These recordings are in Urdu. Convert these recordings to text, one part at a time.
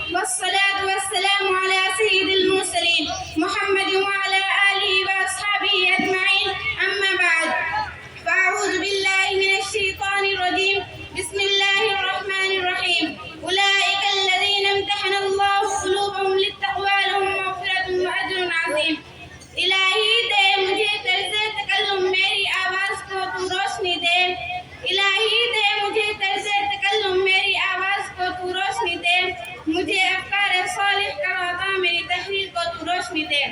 والصلاة والسلام على سيد المرسلين محمد وعلى آله وأصحابه أجمعين. أما بعد، فأعوذ بالله من الشيطان الرجيم. بسم الله الرحمن الرحيم. أولئك الذين امتحن الله قلوبهم للتقوى لهم مغفرة وأجر عظيم. الہی دے مجھے طرز تکلم میری آواز کو تو روشنی دے. الہی دے مجھے طرز تکلم میری آواز کو تو روشنی دے. مجھے افکار صالح کا عطا میری تحریر کو تو روشنی دے.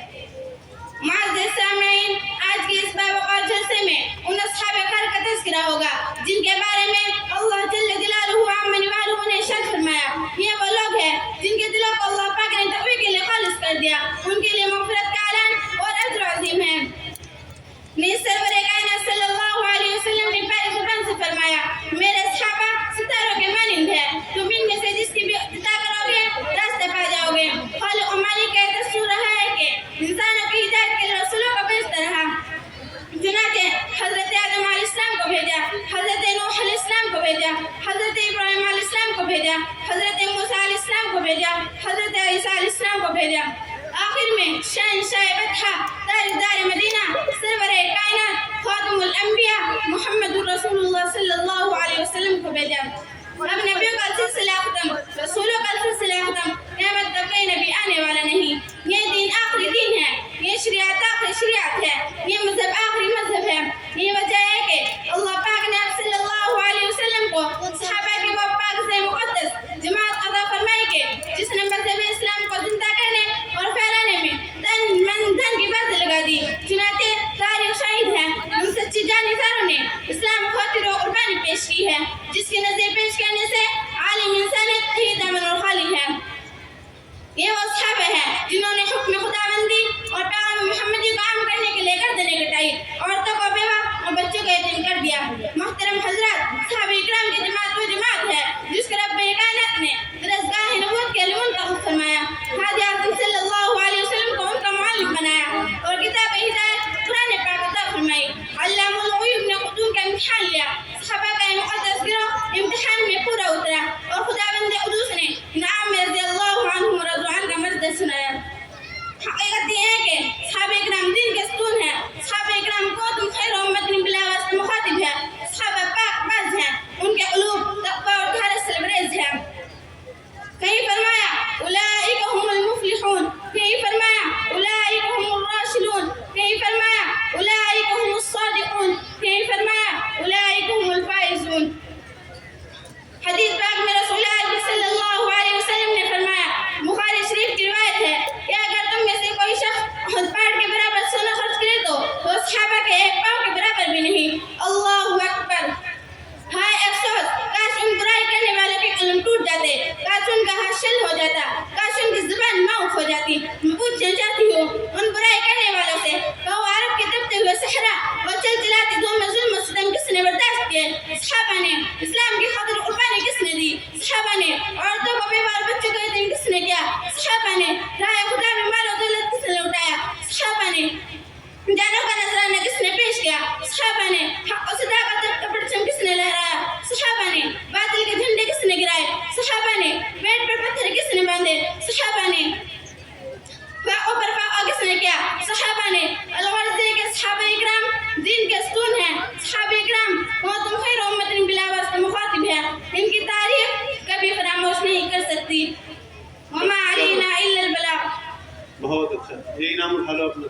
معزز سامعین، آج کی اس باوقار جلسے میں ان اصحاب کہف کا تذکرہ ہوگا جن کے بارے میں اللہ جل جلالہ عمن والہ نے ارشاد فرمایا، یہ وہ لوگ ہیں جن کے دلوں کو اللہ پاک نے تقوی کے لیے خالص کر دیا. ان کے لیے مغفرت کا اعلان اور اجر عظیم ہے. سرور کائنات صلی اللہ علیہ وسلم نے پیاری زبان سے فرمایا، میرے صحابہ ستاروں کے مانند ہیں، تم ان میں سے جس کی بھی اقتدا کرو گے راستے پا جاؤ گے. خالق و مالک کا دستور رہا ہے کہ انسانوں کی ہدایت کے لیے رسولوں کو بھیجتا رہا. چنانچہ حضرت آدم علیہ السلام کو بھیجا، حضرت نوح علیہ السلام کو بھیجا، حضرت ابراہیم علیہ السلام کو بھیجا، حضرت موسیٰ علیہ السلام کو بھیجا، حضرت عیسیٰ علیہ السلام کو بھیجا. آخر میں شہنشاہ بطحہ تاجدار مدینہ سرور کائنات خاتم الانبیاء محمد رسول اللہ صلی اللہ علیہ وسلم کو بھیجا. اب نبیوں کا سلسلہ ختم، رسولوں کا سلسلہ ختم، قیامت تک کوئی نبی آنے والا نہیں. یہ دین آخری دین ہے، یہ شریعت آخری شریعت ہے، یہ مذہب آخری مذہب ہے. یہ وجہ ہے کہ اللہ پاک نے آپ صلی اللہ علیہ وسلم کو صحابہ کی وہ پاک سے مقدس جماعت عطا فرمائی کہ جس نے مذہب اسلام کو زندہ کرنے اور پھیلانے میں تن من دھن کی بات لگا دی. چنانچہ تاریخ شاہد ہے ان سچی جانبداروں نے اسلام خاطر و قربانی پیش کی ہے جس کی نظر پیش کرنے سے عالم انسانیت ہی دامن اور خالی ہے. یہ وہ صحابہ ہیں جنہوں نے حکم خداوندی اور پیغام محمدی کو عام کرنے کے لیے گردنیں کٹائی، عورتوں کو بیوہ اور بچوں کو یتیم کر دیا. محترم حضرات، صحابہ اکرام کی جماعت وہ جماعت ہے جس کو رب کائنات نے درسگاہ نبوت کے لیے منتخب فرمایا، ہادی اعظم صلی اللہ علیہ وسلم کو ان کا معلم بنایا اور کتاب ہدایت قرآن پاک عطا فرمائی. علام الغیوب نے خطون کا امتحان لیا. صحابہ کا یہ مقدس گروہ امتحان میں پورا اترا اور خداوند قدوس نے انعام میں رضی اللہ عنہم ورضوان کا مرد سنایا. حقیقت یہ ہے کہ صحابہ اکرام دین کے ستون ہیں. صحابہ اکرام کو تم خیر امت بلا واسطہ مخاطب ہے. صحابہ پاک باز ہیں، ان کے قلوب تقوی اور طہارت سے لبریز ہیں. کہیں فرمایا اولئک هم المفلحون، کہیں فرمایا اولئک هم الراشدون، کہیں فرمایا اولئک هم الصادقون، کہیں فرمایا اولئک هم الفائزون. حدیث پاک میں رسول اللہ صلی اللہ علیہ وسلم نے فرمایا، بخاری شریف کی روایت ہے کہ اگر تم میں سے کوئی شخص احد پہاڑ کے برابر سونا خرچ کرے تو وہ صحابہ کے ایک پاؤں کے برابر بھی نہیں. اللہ اکبر! ہائے افسوس! کاش ان برائی کرنے والوں کے قلم ٹوٹ جاتے، کاش ان کا ہاتھ شل ہو جاتا، کاش ان کی زبان معاف ہو جاتی. میں پوچھنا چاہتی ہوں ان برائی کرنے والوں سے کہ وہ عرب کے تپتے ہوئے صحرا اور چل چلاتی دھوپ میں ظلم و ستم کس نے برداشت کیے؟ صحابہ نے. اسلام کی خاطر قربانی کس نے دی؟ صحابہ نے. عورتوں کو بیوہ اور بچوں کو یتیم کس نے کیا؟ صحابہ نے. راہ خدا میں مال و دولت کس نے لوٹایا؟ صحابہ نے. جانوں کا نذرانہ کس نے پیش کیا؟ صحابہ نے. حق و صداقت کا پرچم کس نے لہرایا؟ صحابہ نے. باطل کے جھنڈے کس نے گرائے؟ صحابہ نے. پیٹ پر پتھر کس نے باندھے؟ صحابہ نے. فاقوں پر فاقہ کس نے کیا؟ صحابہ نے. الغرض ہے کہ صحابہ اکرام دین کے ستون ہیں. صحابہ اکرام وہ تم خیر امت بلا واسطہ مخاطب ہے. ان کی تاریخ کبھی فراموش نہیں کر سکتی. وما علینا الا البلاغ. بہت اچھا، یہ انعام اٹھا لو اپنا.